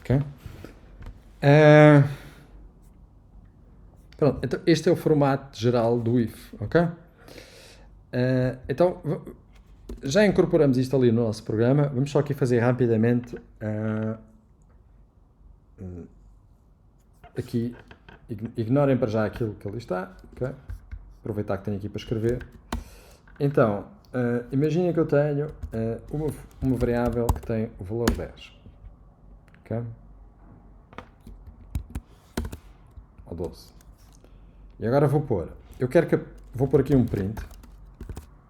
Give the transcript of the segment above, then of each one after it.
Ok? Pronto, então este é o formato geral do if, ok? Então, já incorporamos isto ali no nosso programa. Vamos só aqui fazer rapidamente aqui, ignorem para já aquilo que ali está, ok? Aproveitar que tenho aqui para escrever. Então, imaginem que eu tenho uma variável que tem o valor 10, ok? Ou 12. E agora vou pôr, vou pôr aqui um print,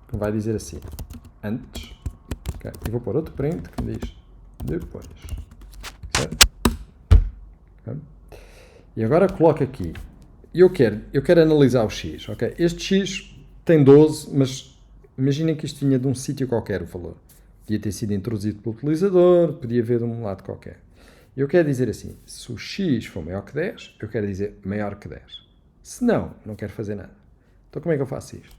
que vai dizer assim, antes, okay? E vou pôr outro print que me diz depois, certo? Okay? E agora coloco aqui, eu quero analisar o x, ok? Este x tem 12, mas imaginem que isto vinha de um sítio qualquer o valor. Podia ter sido introduzido pelo utilizador, podia vir de um lado qualquer. Eu quero dizer assim, se o x for maior que 10, eu quero dizer maior que 10. Se não, não quero fazer nada. Então como é que eu faço isto?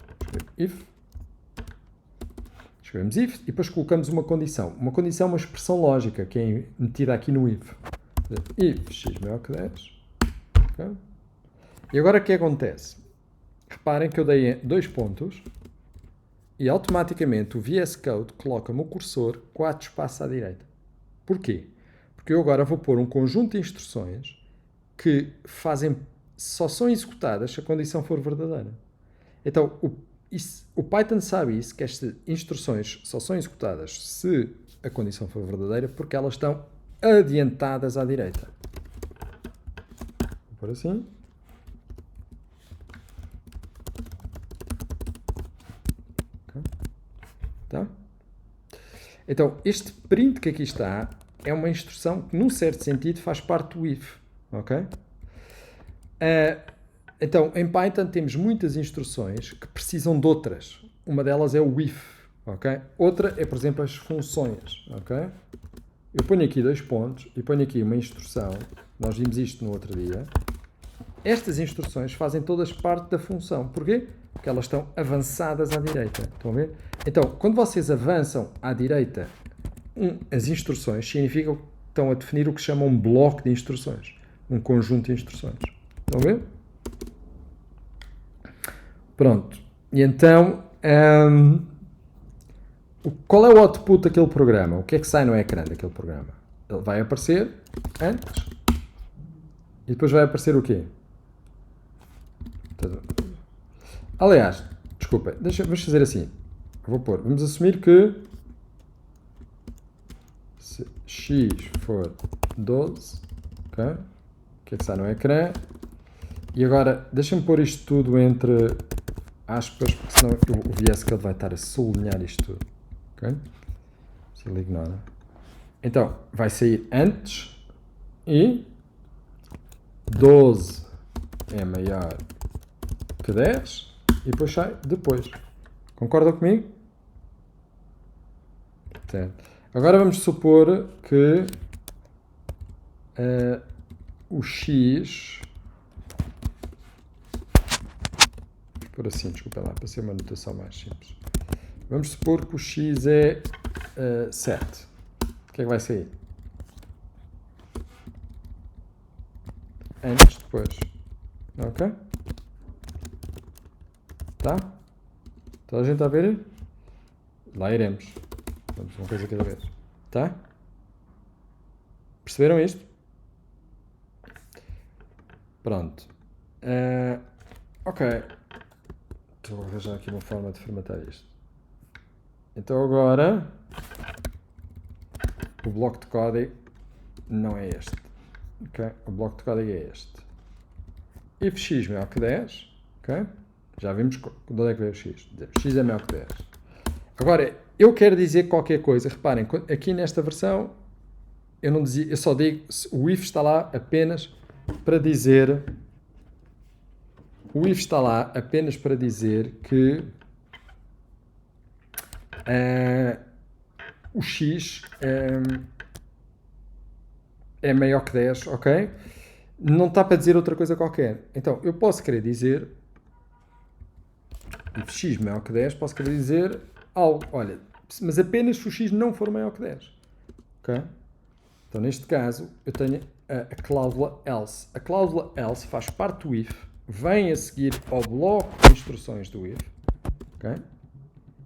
Escrevemos if e depois colocamos uma condição. Uma condição é uma expressão lógica que é metida aqui no if. If x maior que 10. Okay? E agora o que acontece? Reparem que eu dei 2 pontos e automaticamente o VS Code coloca-me o cursor 4 espaços à direita. Porquê? Porque eu agora vou pôr um conjunto de instruções que só são executadas se a condição for verdadeira. Então, o Python sabe isso, que estas instruções só são executadas se a condição for verdadeira, porque elas estão adiantadas à direita. Vou pôr assim. Okay. Tá? Então, este print que aqui está é uma instrução que, num certo sentido, faz parte do if. Ok? Então, em Python temos muitas instruções que precisam de outras. Uma delas é o if. Okay? Outra é, por exemplo, as funções. Okay? Eu ponho aqui 2 pontos e ponho aqui uma instrução. Nós vimos isto no outro dia. Estas instruções fazem todas parte da função. Porquê? Porque elas estão avançadas à direita. Estão a ver? Então, quando vocês avançam à direita as instruções, significa que estão a definir o que se chama um bloco de instruções. Um conjunto de instruções. Estão a ver? Pronto. E então, qual é o output daquele programa? O que é que sai no ecrã daquele programa? Ele vai aparecer antes e depois vai aparecer o quê? Aliás, desculpa, vamos fazer assim. Vamos assumir que se x for 12, okay? O que é que sai no ecrã? E agora, deixa-me pôr isto tudo entre aspas, porque senão o VS Code vai estar a sublinhar isto tudo. Ok? Se ele ignora. Então, vai sair antes e 12 é maior que 10 e depois sai depois. Concordam comigo? Certo. Agora vamos supor que o x, por assim, desculpa lá, para ser uma notação mais simples. Vamos supor que o x é 7. O que é que vai sair? Antes, depois. Ok? Tá? Toda a gente a ver? Lá iremos. Vamos uma coisa cada vez. Tá? Perceberam isto? Pronto. Ok. Estou a arranjar aqui uma forma de formatar isto. Então agora o bloco de código não é este. Okay? O bloco de código é este. If x maior que 10, okay? Já vimos de onde é que veio o x. X é maior que 10. Agora, eu quero dizer qualquer coisa. Reparem, aqui nesta versão eu não dizia, eu só digo, o if está lá apenas para dizer, o if está lá apenas para dizer que o x é maior que 10, ok? Não está para dizer outra coisa qualquer. Então, eu posso querer dizer, if x maior que 10, posso querer dizer algo, olha, mas apenas se o x não for maior que 10. Ok? Então, neste caso, eu tenho a cláusula else. A cláusula else faz parte do if, vem a seguir ao bloco de instruções do if, ok?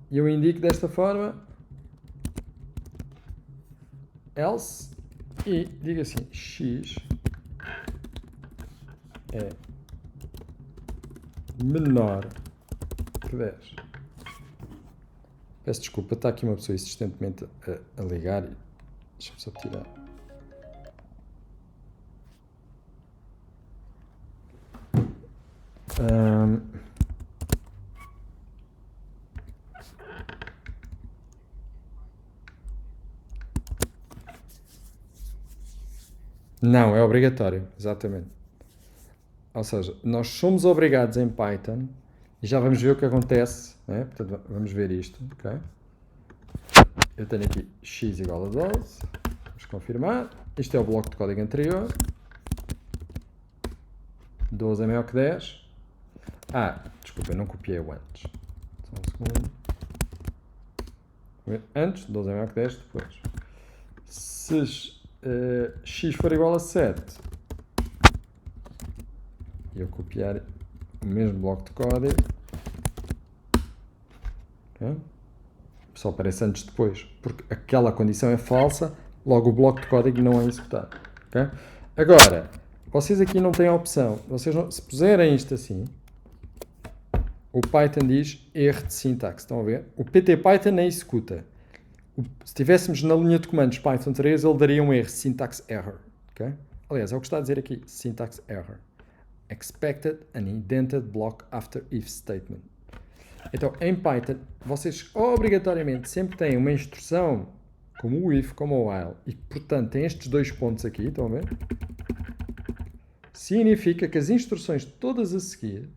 E eu indico desta forma else e digo assim, x é menor que 10. Peço desculpa, está aqui uma pessoa insistentemente a ligar. Deixa-me só tirar. Não, é obrigatório, exatamente. Ou seja, nós somos obrigados em Python, e já vamos ver o que acontece, né? Portanto, vamos ver isto, ok? Eu tenho aqui x igual a 12, vamos confirmar, isto é o bloco de código anterior, 12 é maior que 10, desculpa, eu não copiei o antes, só um segundo, antes, 12 é maior que 10, depois, se x for igual a 7, e eu copiar o mesmo bloco de código, okay? Só aparece antes depois, porque aquela condição é falsa, logo o bloco de código não é executado. Okay? Agora, vocês aqui não têm a opção, se puserem isto assim, o Python diz erro de sintaxe, estão a ver? O PT-Python nem executa. Se estivéssemos na linha de comandos Python 3, ele daria um erro, syntax error. Okay? Aliás, é o que está a dizer aqui, syntax error. Expected an indented block after if statement. Então, em Python, vocês obrigatoriamente sempre têm uma instrução, como o if, como o while, e portanto tem estes dois pontos aqui, estão a ver? Significa que as instruções todas a seguir,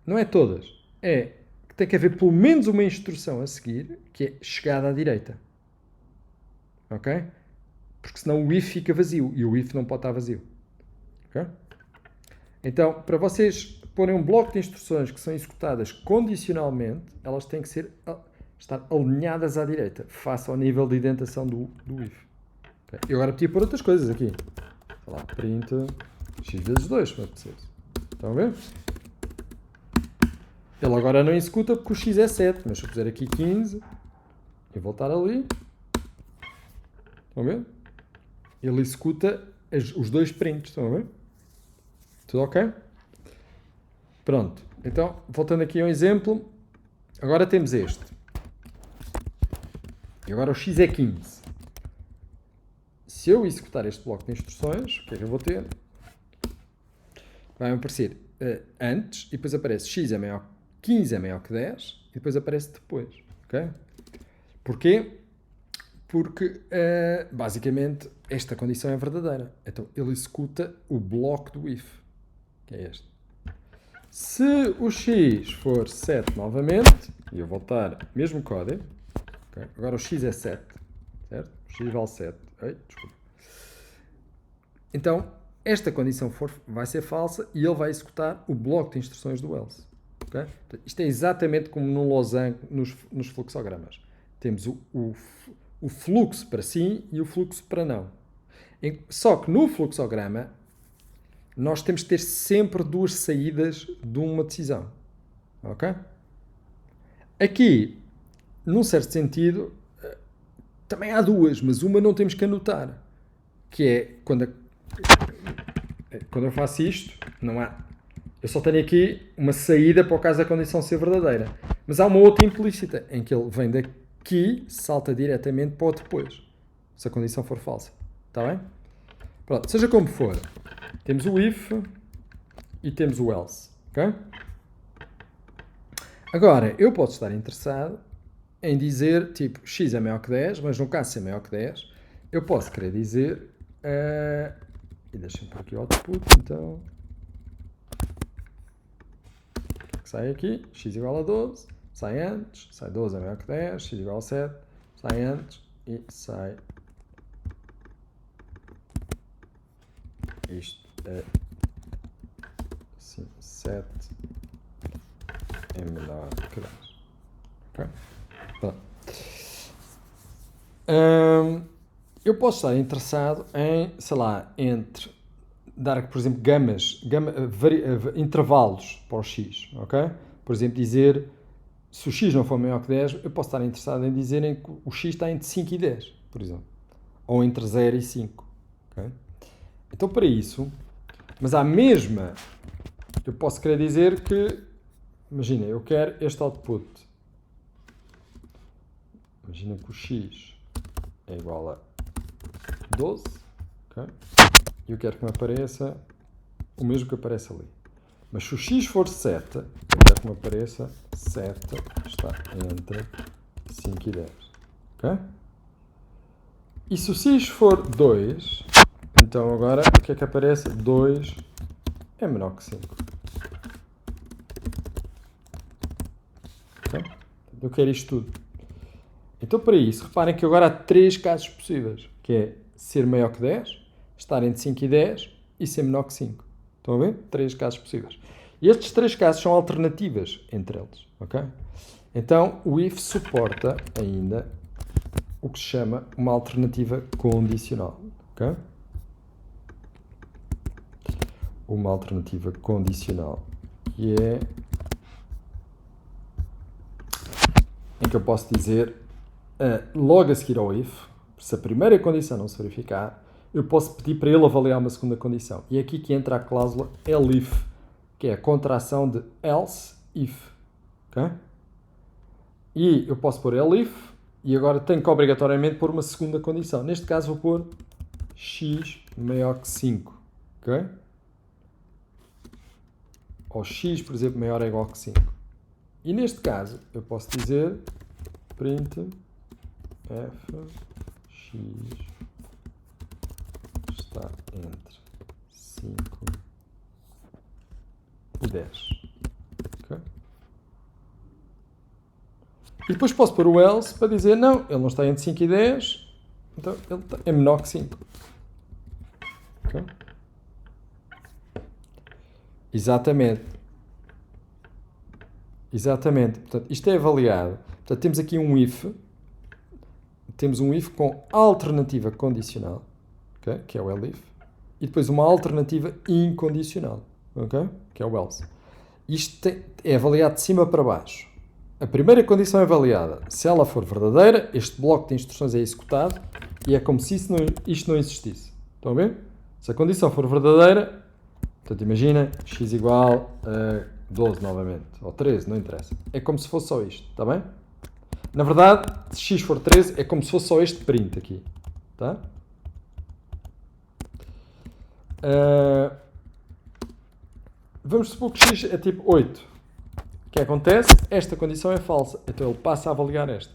não é todas, é que tem que haver pelo menos uma instrução a seguir, que é chegada à direita. Ok? Porque senão o if fica vazio, e o if não pode estar vazio. Ok? Então, para vocês porem um bloco de instruções que são executadas condicionalmente, elas têm que estar alinhadas à direita, face ao nível de indentação do if. Okay. Eu agora podia pôr outras coisas aqui. Sei lá, print x vezes 2, como é que estão a ver? Ele agora não executa porque o x é 7, mas se eu puser aqui 15 e voltar ali, estão a ver? Ele executa os dois prints, estão a ver? Tudo ok? Pronto. Então, voltando aqui a um exemplo, agora temos este. E agora o x é 15. Se eu executar este bloco de instruções, o que é que eu vou ter? Vai aparecer antes, e depois aparece x é maior, 15 é maior que 10, e depois aparece depois. Ok? Porquê? Porque, basicamente, esta condição é verdadeira. Então, ele executa o bloco do if, que é este. Se o x for 7 novamente, e eu voltar mesmo código, okay? Agora o x é 7, certo? O x vale 7. Desculpa. Então, esta condição vai ser falsa e ele vai executar o bloco de instruções do else. Okay? Isto é exatamente como no losango, nos fluxogramas. Temos o fluxo para sim e o fluxo para não. Só que no fluxograma, nós temos de ter sempre duas saídas de uma decisão. Ok? Aqui, num certo sentido, também há duas, mas uma não temos que anotar. Que é, quando eu faço isto, não há... Eu só tenho aqui uma saída para o caso da condição ser verdadeira. Mas há uma outra implícita, em que ele vem daqui, salta diretamente para o depois, se a condição for falsa. Está bem? Pronto, seja como for, temos o if e temos o else. Ok? Agora, eu posso estar interessado em dizer, tipo, x é maior que 10, mas no caso se é maior que 10, eu posso querer dizer, e deixem-me por aqui o output, então, sai aqui, x igual a 12, sai antes, sai 12 é maior que 10, x igual a 7, sai antes e sai isto é assim, 7 é menor que 10. Ok? eu posso estar interessado em, sei lá, entre dar, por exemplo, intervalos para o x, ok? Por exemplo, dizer, se o x não for maior que 10, eu posso estar interessado em dizer que o x está entre 5 e 10, por exemplo. Ou entre 0 e 5, ok? Então, para isso, mas à mesma, eu posso querer dizer que, imagina, eu quero este output. Imagina que o x é igual a 12, ok? E eu quero que me apareça o mesmo que aparece ali. Mas se o x for 7, eu quero que me apareça 7 está entre 5 e 10. Ok? E se o x for 2, então agora o que é que aparece? 2 é menor que 5. Ok? Eu quero isto tudo. Então, para isso, reparem que agora há 3 casos possíveis, que é ser maior que 10, estar entre 5 e 10 e ser menor que 5. Estão a ver? 3 casos possíveis. E estes 3 casos são alternativas entre eles, ok? Então, o if suporta ainda o que se chama uma alternativa condicional, ok? Uma alternativa condicional, que é em que eu posso dizer logo a seguir ao if, se a primeira condição não se verificar, eu posso pedir para ele avaliar uma segunda condição. E é aqui que entra a cláusula elif, que é a contração de else if. Okay? E eu posso pôr elif e agora tenho que obrigatoriamente pôr uma segunda condição. Neste caso vou pôr x maior que 5. Okay? Ou x, por exemplo, maior ou igual que 5. E neste caso eu posso dizer print f x está entre 5 e 10. Okay? E depois posso pôr o else para dizer não, ele não está entre 5 e 10, então ele é menor que 5. Okay? Exatamente. Exatamente. Portanto, isto é avaliado. Portanto, temos aqui um if. Temos um if com alternativa condicional, okay? Que é o elif. E depois uma alternativa incondicional, okay? Que é o else. Isto é avaliado de cima para baixo. A primeira condição é avaliada. Se ela for verdadeira, este bloco de instruções é executado e é como se isto não existisse. Estão a ver? Se a condição for verdadeira, portanto, imagina x igual a 12 novamente, ou 13, não interessa. É como se fosse só isto, está bem? Na verdade, se x for 13, é como se fosse só este print aqui, tá? Vamos supor que x é tipo 8. O que acontece? Esta condição é falsa, então ele passa a avaliar esta.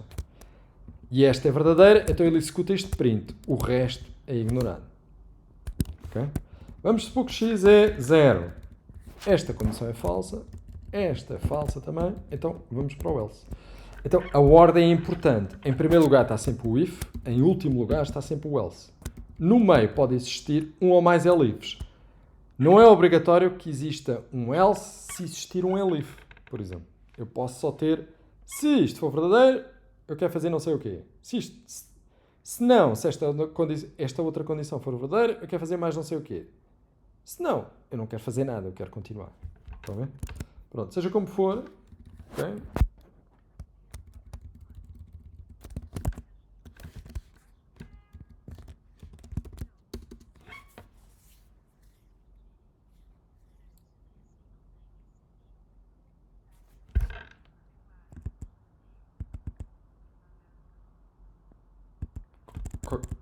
E esta é verdadeira, então ele executa este print. O resto é ignorado. Okay? Vamos supor que x é 0. Esta condição é falsa, esta é falsa também, então vamos para o else. Então a ordem é importante. Em primeiro lugar está sempre o if, em último lugar está sempre o else. No meio pode existir um ou mais elifs. Não é obrigatório que exista um else se existir um elif, por exemplo. Eu posso só ter, se isto for verdadeiro, eu quero fazer não sei o quê. Se esta outra condição for verdadeira, eu quero fazer mais não sei o quê. Se não, eu não quero fazer nada, eu quero continuar. Estão a ver? Pronto, seja como for, ok?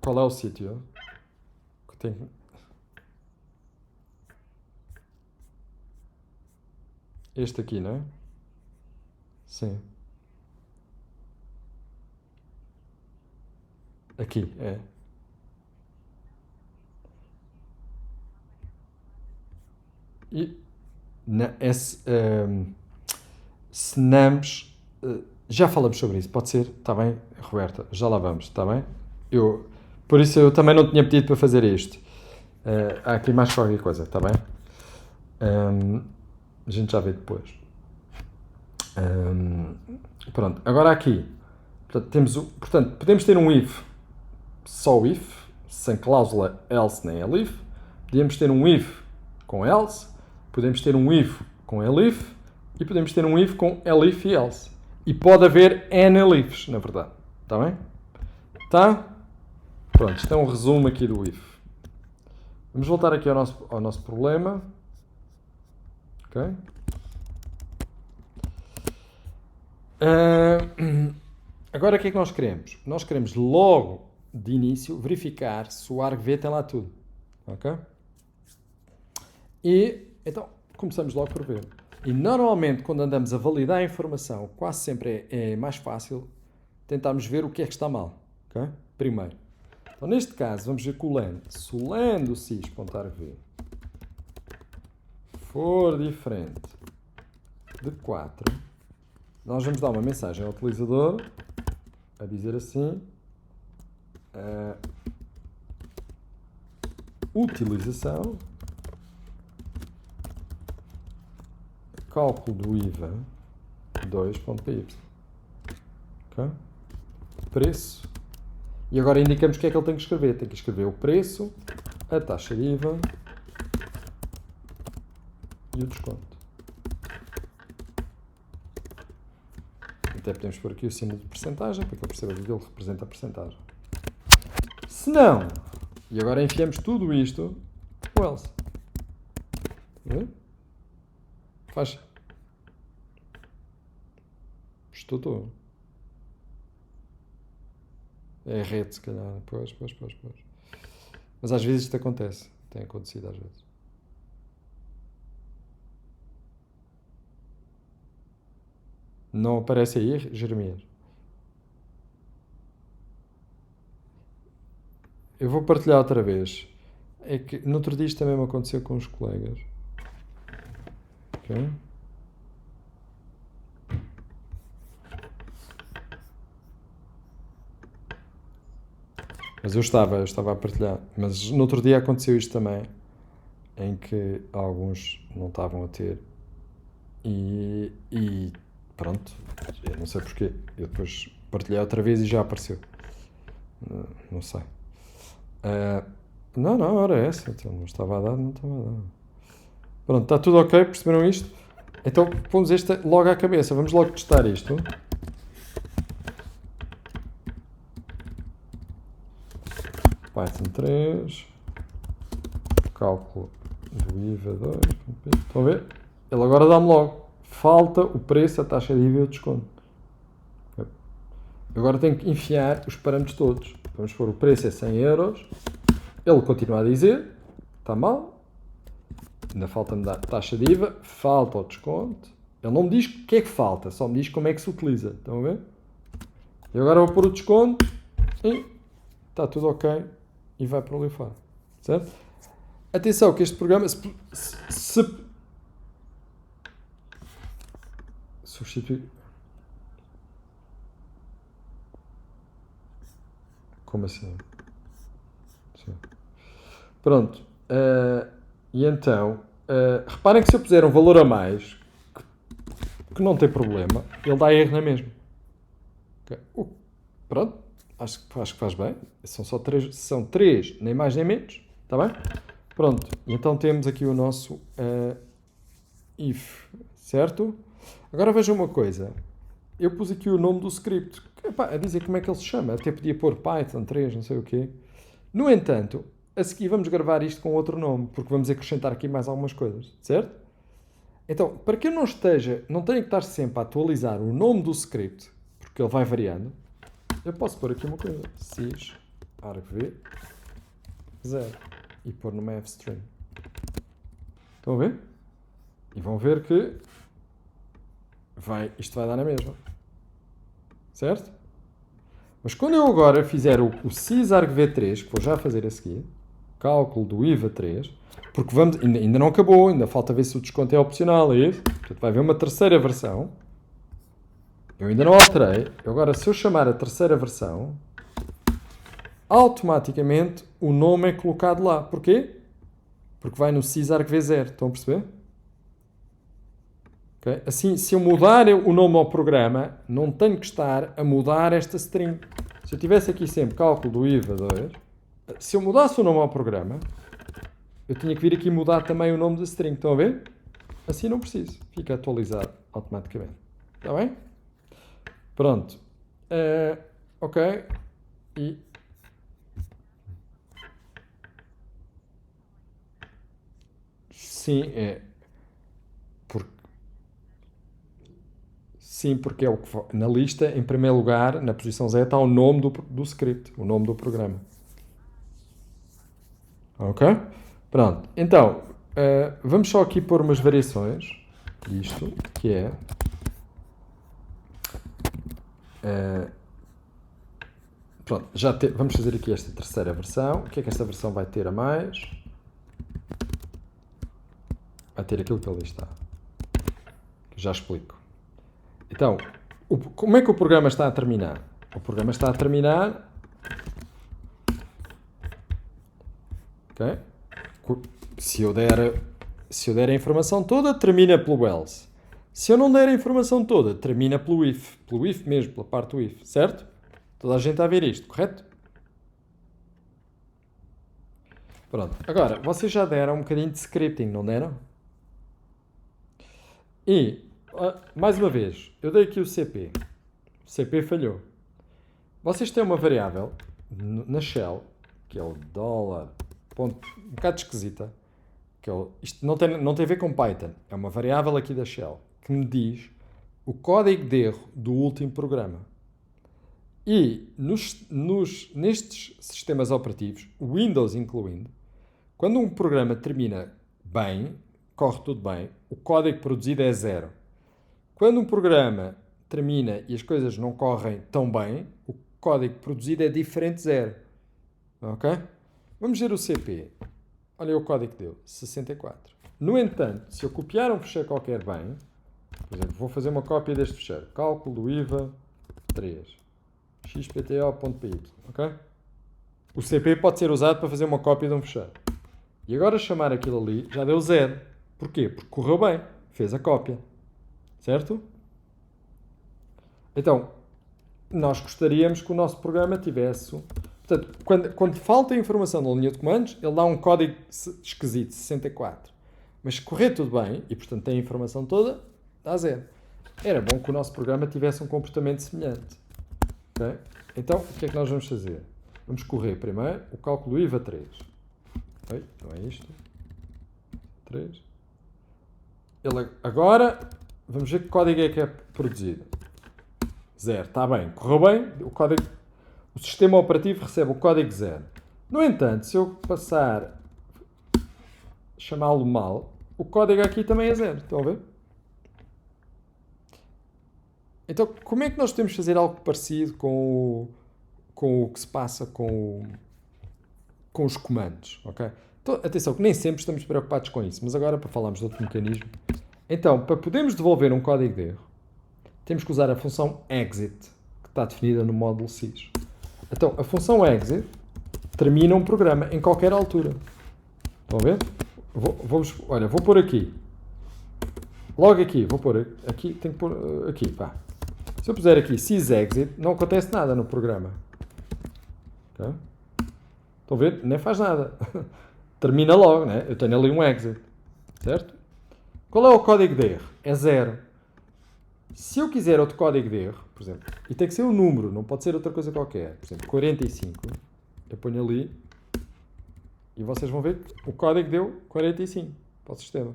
Qual é o sítio que tem... Este aqui, não é? Sim. Aqui, é. E se NAMs, já falamos sobre isso, pode ser? Está bem, Roberta? Já lá vamos, está bem? Por isso eu também não tinha pedido para fazer isto. Há aqui mais qualquer coisa, está bem? A gente já vê depois. Pronto, agora aqui. Portanto, podemos ter um if só if, sem cláusula else nem elif. Podemos ter um if com else, podemos ter um if com elif e podemos ter um if com elif e else. E pode haver n elifs, na verdade. Está bem? Tá? Pronto, isto é um resumo aqui do if. Vamos voltar aqui ao nosso problema. Ok? Agora o que é que nós queremos? Nós queremos logo de início verificar se o argv tem lá tudo. Ok? E então começamos logo por ver. E normalmente quando andamos a validar a informação, quase sempre é mais fácil tentarmos ver o que é que está mal. Okay? Primeiro. Então neste caso vamos ver que o len, se o len do sys.argv for diferente de 4, nós vamos dar uma mensagem ao utilizador a dizer assim: utilização, cálculo do IVA 2.py. Okay? Preço. E agora indicamos o que é que ele tem que escrever. Tem que escrever o preço, a taxa de IVA e o desconto. Até podemos pôr aqui o símbolo de percentagem para que ele perceba que ele representa a percentagem. Se não, e agora enfiamos tudo isto no else. Faz. Estou. É a rede, se calhar. Pois. Mas às vezes isto acontece. Tem acontecido às vezes. Não aparece aí, Jeremias? Eu vou partilhar outra vez. É que no outro dia isto também me aconteceu com os colegas. Ok? Mas eu estava a partilhar. Mas no outro dia aconteceu isto também, em que alguns não estavam a ter. E pronto, eu não sei porquê. Eu depois partilhei outra vez e já apareceu. Não sei. Não, ora essa. Então, não estava a dar. Pronto, está tudo ok? Perceberam isto? Então, pomos esta logo à cabeça. Vamos logo testar isto. Python 3. Cálculo do IVA 2. Estão a ver? Ele agora dá-me logo. Falta o preço, a taxa de IVA e o desconto. Agora tenho que enfiar os parâmetros todos. Vamos pôr o preço é 100 euros. Ele continua a dizer, está mal. Ainda falta-me dar taxa de IVA, falta o desconto. Ele não me diz o que é que falta, só me diz como é que se utiliza. Estão a ver? E agora vou pôr o desconto e está tudo ok e vai para o fora. Certo? Atenção que este programa se substituir. Como assim? Sim. Pronto. E então, reparem que se eu puser um valor a mais, que não tem problema, ele dá erro na mesma. Okay. Pronto. Acho que faz bem. São 3, nem mais nem menos. Está bem? Pronto. Então temos aqui o nosso if. Certo? Agora vejam uma coisa. Eu pus aqui o nome do script. A dizer como é que ele se chama. Até podia pôr Python 3, não sei o quê. No entanto, a seguir vamos gravar isto com outro nome, porque vamos acrescentar aqui mais algumas coisas. Certo? Então, para que eu não tenha que estar sempre a atualizar o nome do script, porque ele vai variando, eu posso pôr aqui uma coisa. Sys argv 0 e pôr numa fstring. Estão a ver? E vão ver que isto vai dar na mesma. Certo? Mas quando eu agora fizer o sys argv 3, que vou já fazer a seguir, cálculo do IVA 3, porque ainda não acabou, ainda falta ver se o desconto é opcional, é isso? Portanto, vai haver uma terceira versão. Eu ainda não alterei. Agora, se eu chamar a terceira versão, automaticamente o nome é colocado lá. Porquê? Porque vai no sys argv 0. Estão a perceber? Okay? Assim, se eu mudar o nome ao programa, não tenho que estar a mudar esta string. Se eu tivesse aqui sempre cálculo do IVA 2, se eu mudasse o nome ao programa, eu tinha que vir aqui mudar também o nome da string. Estão a ver? Assim não preciso. Fica atualizado automaticamente. Está bem? Pronto. Ok. E... Sim, sim, porque é o que na lista, em primeiro lugar, na posição 0, está o nome do script, o nome do programa. Ok? Pronto. Então, vamos só aqui pôr umas variações disto, que é... pronto, vamos fazer aqui esta terceira versão. O que é que esta versão vai ter a mais? Vai ter aquilo que ali está. Que já explico. Então, como é que o programa está a terminar? O programa está a terminar... Okay? Se eu der a informação toda, termina pelo else. Se eu não der a informação toda, termina pelo if. Pelo if mesmo, pela parte do if. Certo? Toda a gente está a ver isto, correto? Pronto. Agora, vocês já deram um bocadinho de scripting, não deram? E, mais uma vez, eu dei aqui o CP. O CP falhou. Vocês têm uma variável na shell, que é o $, um bocado esquisita, que é isto não tem a ver com Python, é uma variável aqui da shell, que me diz o código de erro do último programa. E nestes sistemas operativos, Windows incluindo, quando um programa termina bem, corre tudo bem, o código produzido é 0. Quando um programa termina e as coisas não correm tão bem, o código produzido é diferente de 0. Ok? Vamos ver o CP. Olha o código que deu, 64. No entanto, se eu copiar um fecheiro qualquer bem, por exemplo, vou fazer uma cópia deste fecheiro, cálculo do IVA 3, xpto.py, ok? O CP pode ser usado para fazer uma cópia de um fecheiro. E agora chamar aquilo ali já deu 0. Porquê? Porque correu bem, fez a cópia. Certo? Então, nós gostaríamos que o nosso programa tivesse... Portanto, quando falta informação na linha de comandos, ele dá um código esquisito, 64. Mas se correr tudo bem, e portanto tem a informação toda, dá 0. Era bom que o nosso programa tivesse um comportamento semelhante. Okay? Então, o que é que nós vamos fazer? Vamos correr primeiro o cálculo do IVA 3. Okay? Não é isto. 3. Agora, vamos ver que código é que é produzido. 0. Está bem. Correu bem. O sistema operativo recebe o código 0. No entanto, se eu passar chamá-lo mal, o código aqui também é 0. Estão a ver? Então, como é que nós temos de fazer algo parecido com o que se passa com os comandos? Okay? Então, atenção, que nem sempre estamos preocupados com isso, mas agora para falarmos de outro mecanismo. Então, para podermos devolver um código de erro, temos que usar a função exit, que está definida no módulo sys. Então, a função exit termina um programa em qualquer altura. Estão a ver? Vou pôr aqui. Logo aqui, vou pôr aqui, tenho que pôr aqui, pá. Se eu puser aqui sysexit, não acontece nada no programa. Okay? Estão a ver? Nem faz nada. Termina logo, né? Eu tenho ali um exit. Certo? Qual é o código de erro? É 0. Se eu quiser outro código de erro, por exemplo, e tem que ser um número, não pode ser outra coisa qualquer. Por exemplo, 45. Eu ponho ali e vocês vão ver que o código deu 45 para o sistema.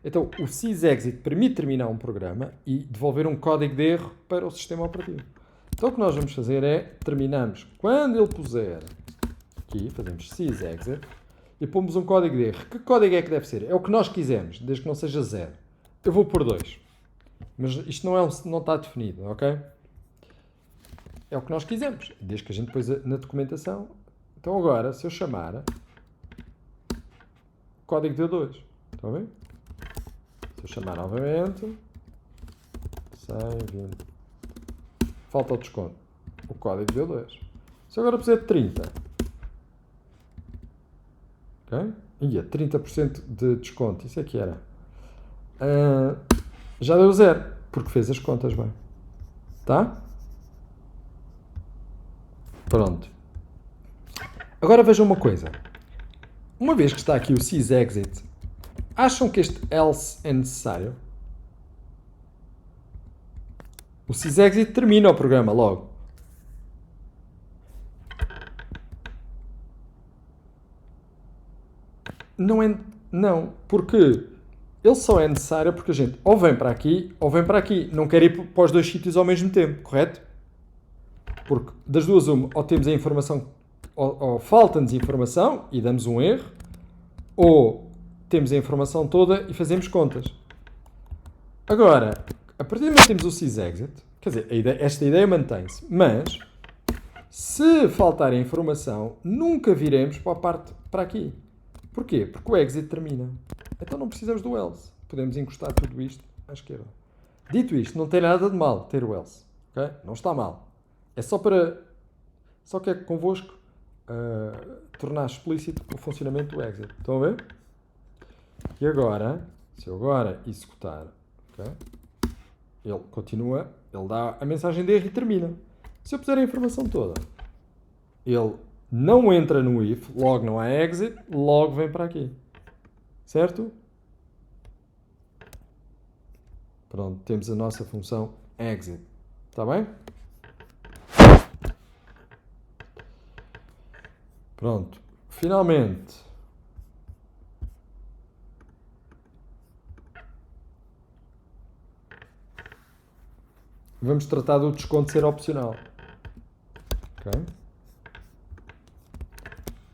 Então, o sysexit permite terminar um programa e devolver um código de erro para o sistema operativo. Então, o que nós vamos fazer é, terminamos, quando ele puser aqui, fazemos sysexit, e pomos um código de erro. Que código é que deve ser? É o que nós quisermos, desde que não seja 0. Eu vou pôr 2. Mas isto não está definido, ok? É o que nós quisermos, desde que a gente pôs na documentação. Então agora, se eu chamar, o código deu 2. Estão a ver? Se eu chamar novamente, 120. Falta o desconto. O código deu 2. Se eu agora puser 30. Ok? E 30% de desconto. Isso é que era. Já deu 0, porque fez as contas bem. Tá? Pronto. Agora vejam uma coisa. Uma vez que está aqui o sysexit, acham que este else é necessário? O sysexit termina o programa logo. Não, porque ele só é necessário porque a gente ou vem para aqui ou vem para aqui. Não quer ir para os dois sítios ao mesmo tempo, correto? Porque das duas uma, ou temos a informação, ou falta-nos informação e damos um erro, ou temos a informação toda e fazemos contas. Agora, a partir do momento que temos o sysexit, quer dizer, esta ideia mantém-se, mas se faltar a informação, nunca viremos para a parte para aqui. Porquê? Porque o exit termina. Então não precisamos do else. Podemos encostar tudo isto à esquerda. Dito isto, não tem nada de mal ter o else. Okay? Não está mal. É só para... Só quero convosco tornar explícito o funcionamento do exit. Estão a ver? E agora, se eu agora executar, okay? Ele continua, ele dá a mensagem de erro e termina. Se eu puser a informação toda, ele não entra no if, logo não há exit, logo vem para aqui. Certo? Pronto, temos a nossa função exit. Está bem? Pronto. Finalmente. Vamos tratar do desconto ser opcional. Ok?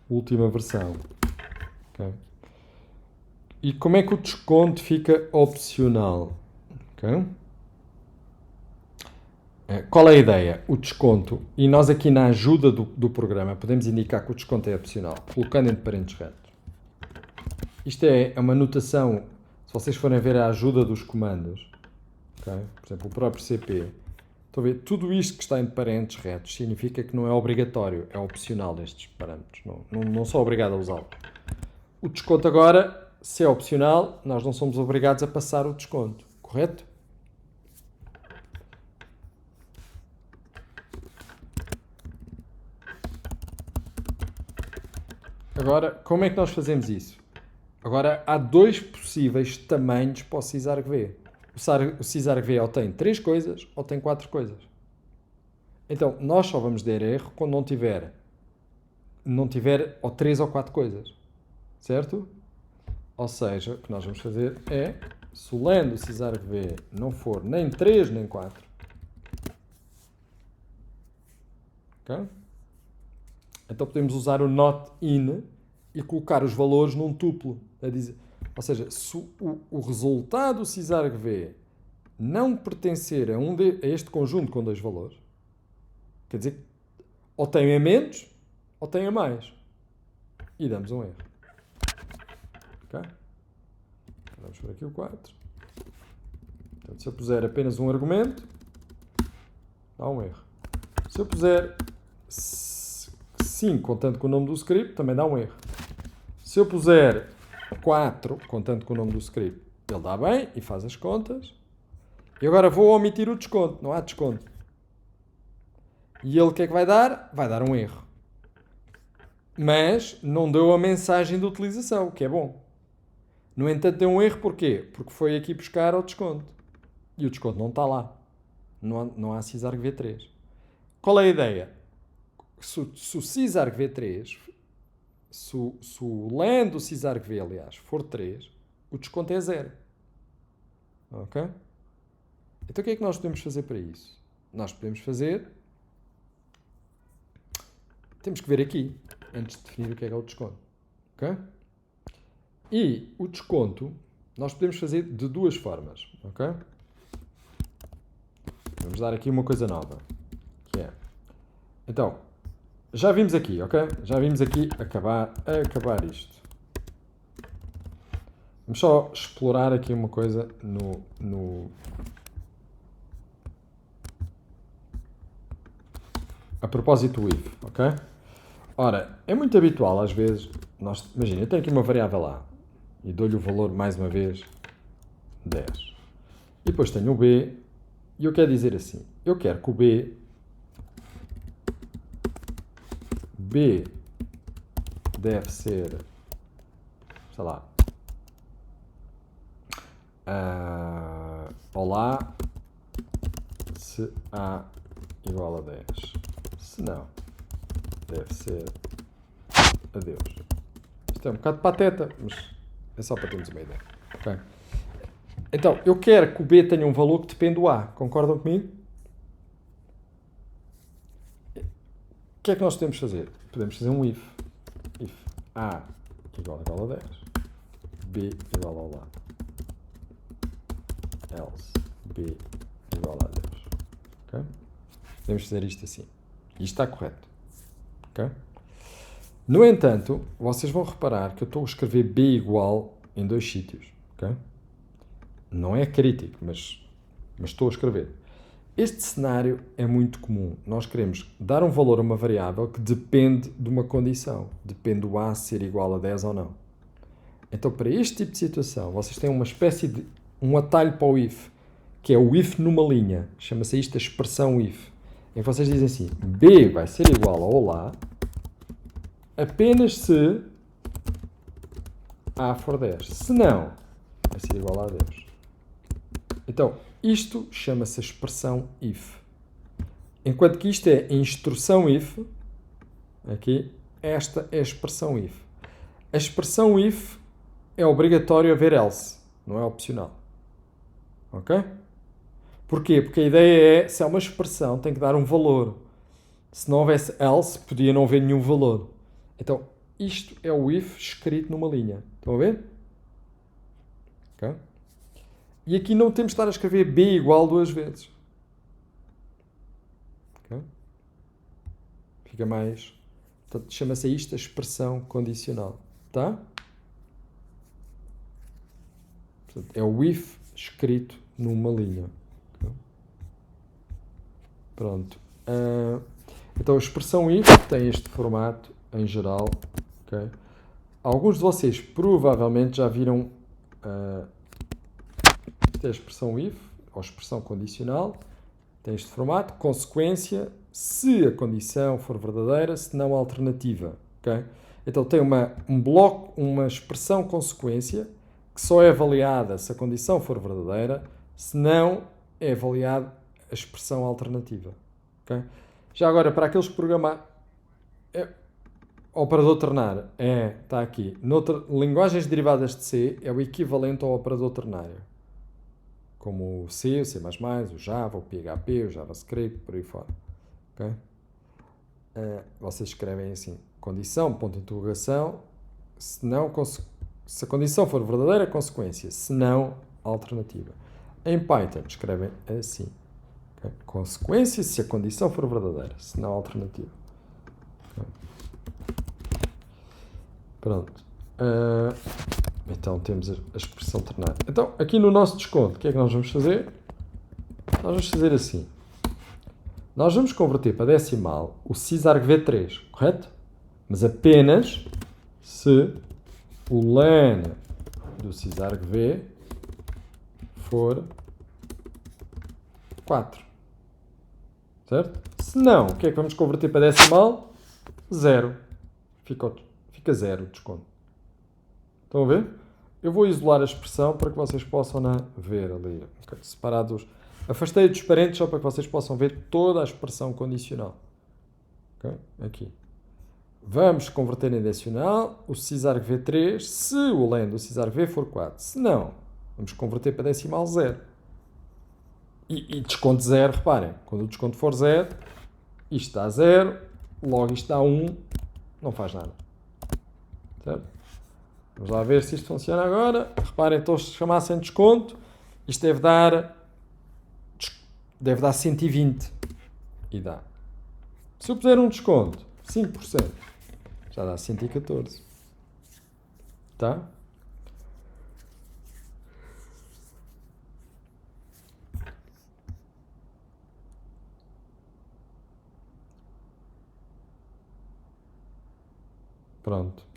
Última versão. Okay. E como é que o desconto fica opcional? Okay. Qual é a ideia? O desconto, e nós aqui na ajuda do programa podemos indicar que o desconto é opcional, colocando entre parênteses retos. Isto é uma notação, se vocês forem ver a ajuda dos comandos, okay? Por exemplo, o próprio CP, estão a ver, tudo isto que está entre parênteses retos significa que não é obrigatório, é opcional estes parâmetros, não sou obrigado a usá-lo. O desconto agora, se é opcional, nós não somos obrigados a passar o desconto, correto? Agora, como é que nós fazemos isso? Agora, há dois possíveis tamanhos para o sysargv. O sysargv ou tem 3 coisas ou tem 4 coisas. Então, nós só vamos dar erro quando não tiver ou 3 ou 4 coisas. Certo? Ou seja, o que nós vamos fazer é, se o len do sysargv não for nem 3 nem 4, ok? Então podemos usar o not in e colocar os valores num tuplo. Ou seja, se o resultado do sysargv não pertencer a este conjunto com 2 valores, quer dizer, ou tem a menos ou tem a mais. E damos um erro. Ok? Vamos por aqui o 4. Portanto, se eu puser apenas um argumento, dá um erro. Se eu puser 5 contando com o nome do script, também dá um erro. Se eu puser 4 contando com o nome do script, ele dá bem e faz as contas. E agora vou omitir o desconto. Não há desconto. E ele o que é que vai dar? Vai dar um erro. Mas não deu a mensagem de utilização, o que é bom. No entanto, deu um erro porquê? Porque foi aqui buscar o desconto. E o desconto não está lá. Não há sysargv 3. Qual é a ideia? Se o sysargv3, se o len do sysargv, aliás, for 3, o desconto é 0. Ok? Então o que é que nós podemos fazer para isso? Nós podemos fazer... Temos que ver aqui, antes de definir o que é o desconto. Ok? E o desconto, nós podemos fazer de 2 formas. Ok? Vamos dar aqui uma coisa nova. Que é... Então... Já vimos aqui, ok? Já vimos aqui acabar isto. Vamos só explorar aqui uma coisa a propósito do if, ok? Ora, é muito habitual às vezes, imagina, eu tenho aqui uma variável A e dou-lhe o valor mais uma vez 10. E depois tenho o B e eu quero dizer assim, eu quero que o B B deve ser, sei lá, olá, se A igual a 10. Se não, deve ser adeus. Isto é um bocado pateta, mas é só para termos uma ideia. Okay? Então, eu quero que o B tenha um valor que depende do A. Concordam comigo? O que é que nós podemos fazer? Podemos fazer um if. If A igual a 10, B igual ao A. Else B igual a 10. Okay? Podemos fazer isto assim. Isto está correto. Okay? No entanto, vocês vão reparar que eu estou a escrever B igual em dois sítios. Okay? Não é crítico, mas estou a escrever. Este cenário é muito comum. Nós queremos dar um valor a uma variável que depende de uma condição. Depende do A ser igual a 10 ou não. Então, para este tipo de situação, vocês têm uma espécie de um atalho para o if, que é o if numa linha. Chama-se isto a expressão if. Em que vocês dizem assim, B vai ser igual a olá apenas se A for 10. Se não, vai ser igual a 10. Então, isto chama-se a expressão if. Enquanto que isto é a instrução if, aqui, esta é a expressão if. A expressão if é obrigatório haver else, não é opcional. Ok? Porquê? Porque a ideia é, se é uma expressão, tem que dar um valor. Se não houvesse else, podia não haver nenhum valor. Então, isto é o if escrito numa linha. Estão a ver? Ok? E aqui não temos de estar a escrever B igual duas vezes. Okay? Fica mais... Portanto, chama-se isto a expressão condicional. Tá? Portanto, é o if escrito numa linha. Okay? Pronto. Então, a expressão if tem este formato em geral. Okay? Alguns de vocês provavelmente já viram isto é a expressão if, ou expressão condicional. Tem este formato. Consequência, se a condição for verdadeira, se não alternativa. Okay? Então, tem um bloco, uma expressão consequência, que só é avaliada se a condição for verdadeira, se não é avaliada a expressão alternativa. Okay? Já agora, para aqueles que programam operador ternário, está aqui. Linguagens derivadas de C é o equivalente ao operador ternário. Como o C, o C++, o Java, o PHP, o JavaScript, por aí fora. Okay? Vocês escrevem assim, condição, ponto de interrogação, se a condição for verdadeira, consequência, se não, alternativa. Em Python, escrevem assim, okay? Consequência se a condição for verdadeira, se não, alternativa. Okay? Pronto. Então, temos a expressão ternária. Então, aqui no nosso desconto, o que é que nós vamos fazer? Nós vamos fazer assim. Nós vamos converter para decimal o sysarg v3, correto? Mas apenas se o len do sysarg v for 4. Certo? Se não, o que é que vamos converter para decimal? 0. Fica 0 o desconto. Estão a ver? Eu vou isolar a expressão para que vocês possam ver ali. Okay? Separados. Afastei dos parênteses só para que vocês possam ver toda a expressão condicional. Okay? Aqui. Vamos converter em decimal o sysarg v3 se o len do sysarg v for 4. Se não, vamos converter para decimal 0. E desconto 0, reparem. Quando o desconto for 0, isto dá 0, logo isto dá 1, não faz nada. Certo? Vamos lá ver se isto funciona agora. Reparem, então, se chamassem desconto, isto deve dar 120. E dá. Se eu puser um desconto, 5%, já dá 114. Tá? Pronto.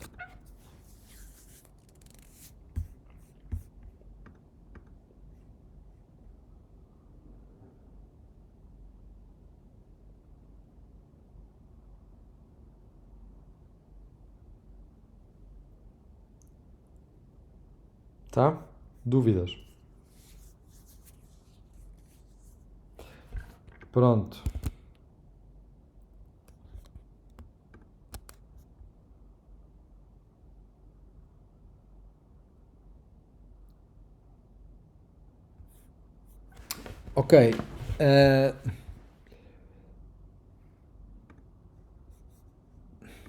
Tá? Dúvidas? Pronto. Ok.